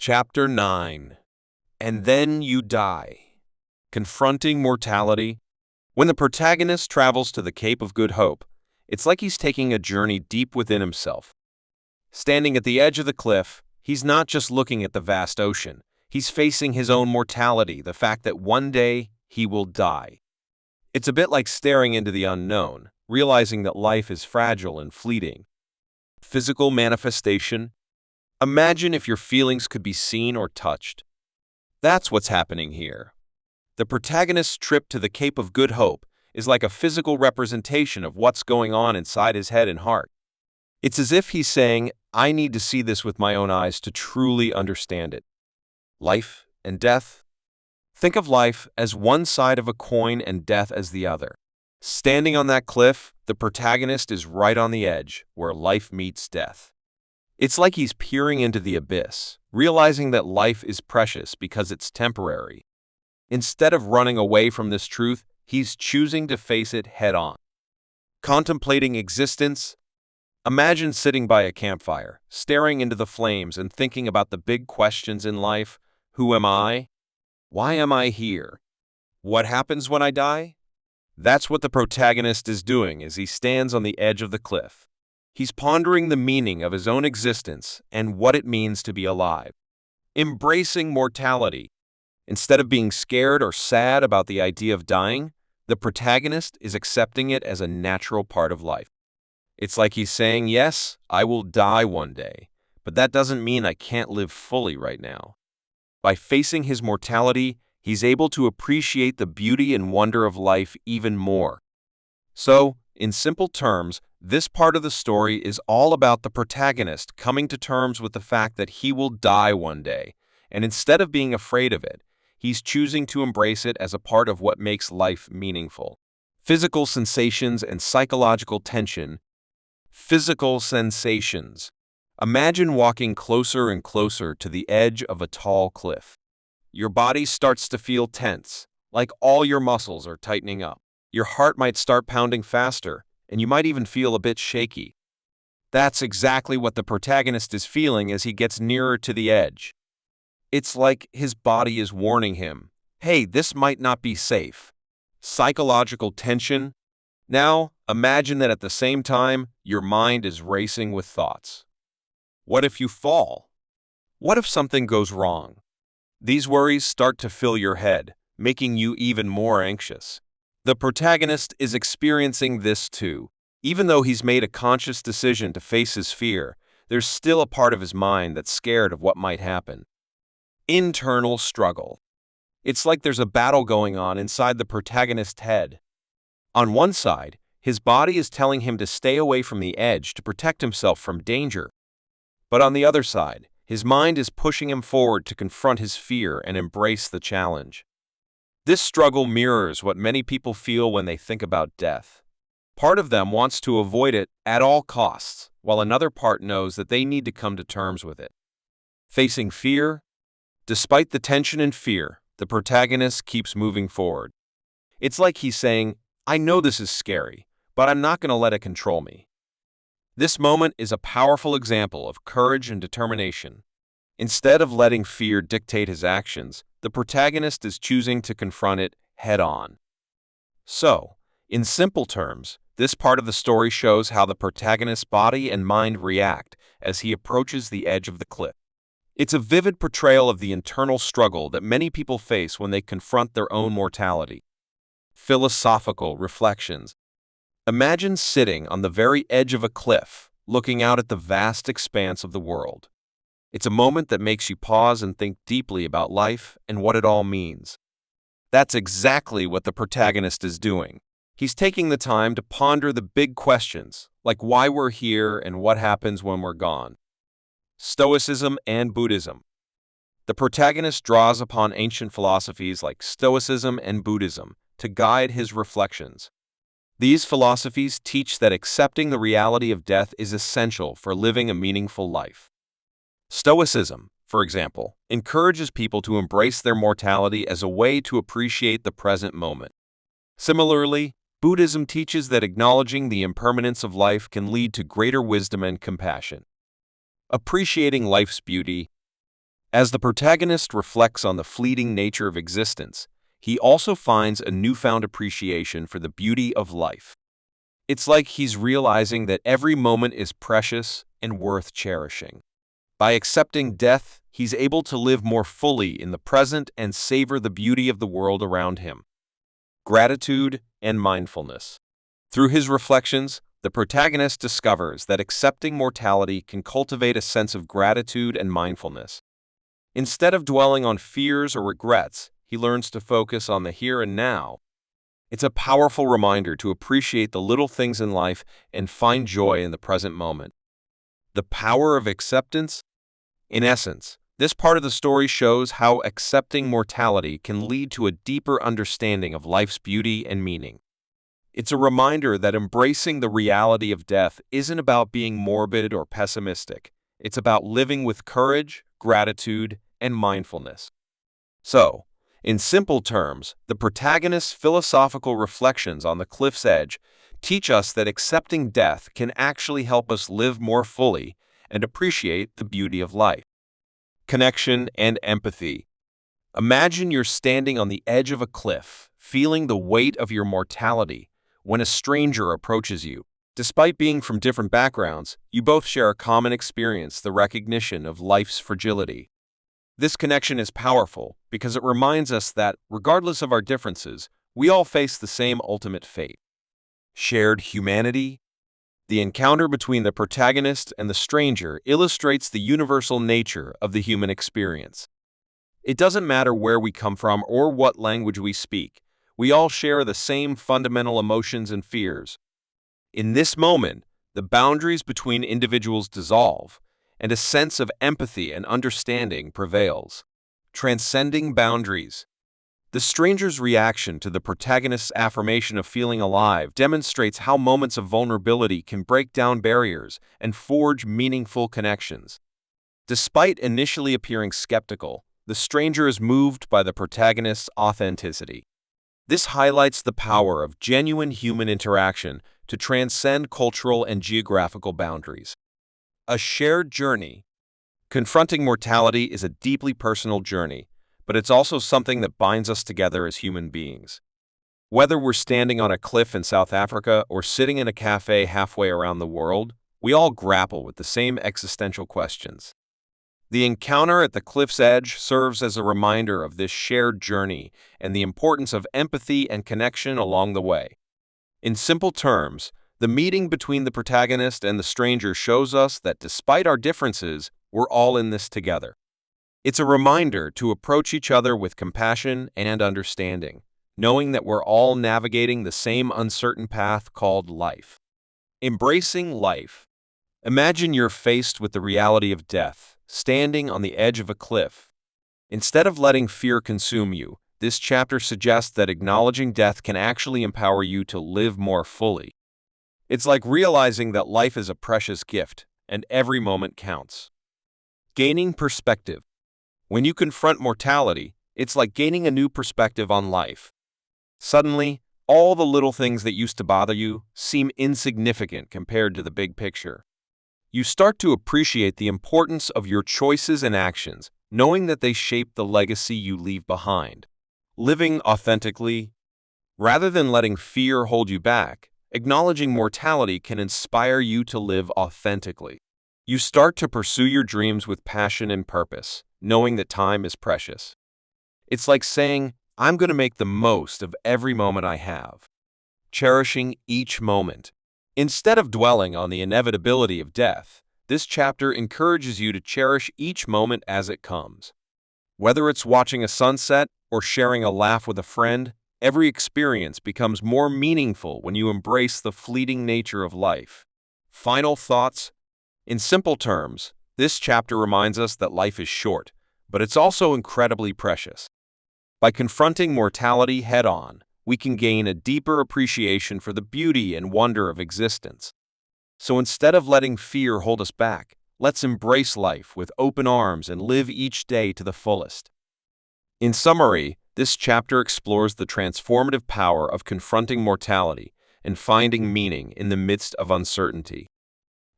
Chapter 9. And Then You Die. Confronting Mortality. When the protagonist travels to the Cape of Good Hope, it's like he's taking a journey deep within himself. Standing at the edge of the cliff, he's not just looking at the vast ocean. He's facing his own mortality, the fact that one day he will die. It's a bit like staring into the unknown, realizing that life is fragile and fleeting. Physical manifestation. Imagine if your feelings could be seen or touched. That's what's happening here. The protagonist's trip to the Cape of Good Hope is like a physical representation of what's going on inside his head and heart. It's as if he's saying, I need to see this with my own eyes to truly understand it. Life and death. Think of life as one side of a coin and death as the other. Standing on that cliff, the protagonist is right on the edge, where life meets death. It's like he's peering into the abyss, realizing that life is precious because it's temporary. Instead of running away from this truth, he's choosing to face it head-on. Contemplating existence. Imagine sitting by a campfire, staring into the flames and thinking about the big questions in life. Who am I? Why am I here? What happens when I die? That's what the protagonist is doing as he stands on the edge of the cliff. He's pondering the meaning of his own existence and what it means to be alive. Embracing mortality. Instead of being scared or sad about the idea of dying, the protagonist is accepting it as a natural part of life. It's like he's saying, yes, I will die one day, but that doesn't mean I can't live fully right now. By facing his mortality, he's able to appreciate the beauty and wonder of life even more. So, in simple terms, this part of the story is all about the protagonist coming to terms with the fact that he will die one day, and instead of being afraid of it, he's choosing to embrace it as a part of what makes life meaningful. Physical sensations and psychological tension. Physical sensations. Imagine walking closer and closer to the edge of a tall cliff. Your body starts to feel tense, like all your muscles are tightening up. Your heart might start pounding faster, and you might even feel a bit shaky. That's exactly what the protagonist is feeling as he gets nearer to the edge. It's like his body is warning him, hey, this might not be safe. Psychological tension. Now, imagine that at the same time, your mind is racing with thoughts. What if you fall? What if something goes wrong? These worries start to fill your head, making you even more anxious. The protagonist is experiencing this too. Even though he's made a conscious decision to face his fear, there's still a part of his mind that's scared of what might happen. Internal struggle. It's like there's a battle going on inside the protagonist's head. On one side, his body is telling him to stay away from the edge to protect himself from danger. But on the other side, his mind is pushing him forward to confront his fear and embrace the challenge. This struggle mirrors what many people feel when they think about death. Part of them wants to avoid it at all costs, while another part knows that they need to come to terms with it. Facing fear. Despite the tension and fear, the protagonist keeps moving forward. It's like he's saying, I know this is scary, but I'm not going to let it control me. This moment is a powerful example of courage and determination. Instead of letting fear dictate his actions, the protagonist is choosing to confront it head-on. So, in simple terms, this part of the story shows how the protagonist's body and mind react as he approaches the edge of the cliff. It's a vivid portrayal of the internal struggle that many people face when they confront their own mortality. Philosophical reflections. Imagine sitting on the very edge of a cliff, looking out at the vast expanse of the world. It's a moment that makes you pause and think deeply about life and what it all means. That's exactly what the protagonist is doing. He's taking the time to ponder the big questions, like why we're here and what happens when we're gone. Stoicism and Buddhism. The protagonist draws upon ancient philosophies like Stoicism and Buddhism to guide his reflections. These philosophies teach that accepting the reality of death is essential for living a meaningful life. Stoicism, for example, encourages people to embrace their mortality as a way to appreciate the present moment. Similarly, Buddhism teaches that acknowledging the impermanence of life can lead to greater wisdom and compassion. Appreciating life's beauty. As the protagonist reflects on the fleeting nature of existence, he also finds a newfound appreciation for the beauty of life. It's like he's realizing that every moment is precious and worth cherishing. By accepting death, he's able to live more fully in the present and savor the beauty of the world around him. Gratitude and mindfulness. Through his reflections, the protagonist discovers that accepting mortality can cultivate a sense of gratitude and mindfulness. Instead of dwelling on fears or regrets, he learns to focus on the here and now. It's a powerful reminder to appreciate the little things in life and find joy in the present moment. The power of acceptance. In essence, this part of the story shows how accepting mortality can lead to a deeper understanding of life's beauty and meaning. It's a reminder that embracing the reality of death isn't about being morbid or pessimistic. It's about living with courage, gratitude, and mindfulness. So, in simple terms, the protagonist's philosophical reflections on the cliff's edge teach us that accepting death can actually help us live more fully and appreciate the beauty of life. Connection and empathy. Imagine you're standing on the edge of a cliff, feeling the weight of your mortality, when a stranger approaches you. Despite being from different backgrounds, you both share a common experience, the recognition of life's fragility. This connection is powerful because it reminds us that, regardless of our differences, we all face the same ultimate fate. Shared humanity. The encounter between the protagonist and the stranger illustrates the universal nature of the human experience. It doesn't matter where we come from or what language we speak, we all share the same fundamental emotions and fears. In this moment, the boundaries between individuals dissolve, and a sense of empathy and understanding prevails. Transcending boundaries. The stranger's reaction to the protagonist's affirmation of feeling alive demonstrates how moments of vulnerability can break down barriers and forge meaningful connections. Despite initially appearing skeptical, the stranger is moved by the protagonist's authenticity. This highlights the power of genuine human interaction to transcend cultural and geographical boundaries. A shared journey. Confronting mortality is a deeply personal journey, but it's also something that binds us together as human beings. Whether we're standing on a cliff in South Africa or sitting in a cafe halfway around the world, we all grapple with the same existential questions. The encounter at the cliff's edge serves as a reminder of this shared journey and the importance of empathy and connection along the way. In simple terms, the meeting between the protagonist and the stranger shows us that despite our differences, we're all in this together. It's a reminder to approach each other with compassion and understanding, knowing that we're all navigating the same uncertain path called life. Embracing life. Imagine you're faced with the reality of death, standing on the edge of a cliff. Instead of letting fear consume you, this chapter suggests that acknowledging death can actually empower you to live more fully. It's like realizing that life is a precious gift, and every moment counts. Gaining perspective. When you confront mortality, it's like gaining a new perspective on life. Suddenly, all the little things that used to bother you seem insignificant compared to the big picture. You start to appreciate the importance of your choices and actions, knowing that they shape the legacy you leave behind. Living authentically. Rather than letting fear hold you back, acknowledging mortality can inspire you to live authentically. You start to pursue your dreams with passion and purpose, knowing that time is precious. It's like saying, I'm going to make the most of every moment I have. Cherishing each moment. Instead of dwelling on the inevitability of death, this chapter encourages you to cherish each moment as it comes. Whether it's watching a sunset or sharing a laugh with a friend, every experience becomes more meaningful when you embrace the fleeting nature of life. Final thoughts. In simple terms, this chapter reminds us that life is short, but it's also incredibly precious. By confronting mortality head-on, we can gain a deeper appreciation for the beauty and wonder of existence. So instead of letting fear hold us back, let's embrace life with open arms and live each day to the fullest. In summary, this chapter explores the transformative power of confronting mortality and finding meaning in the midst of uncertainty.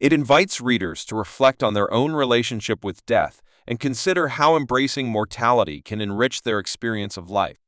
It invites readers to reflect on their own relationship with death and consider how embracing mortality can enrich their experience of life.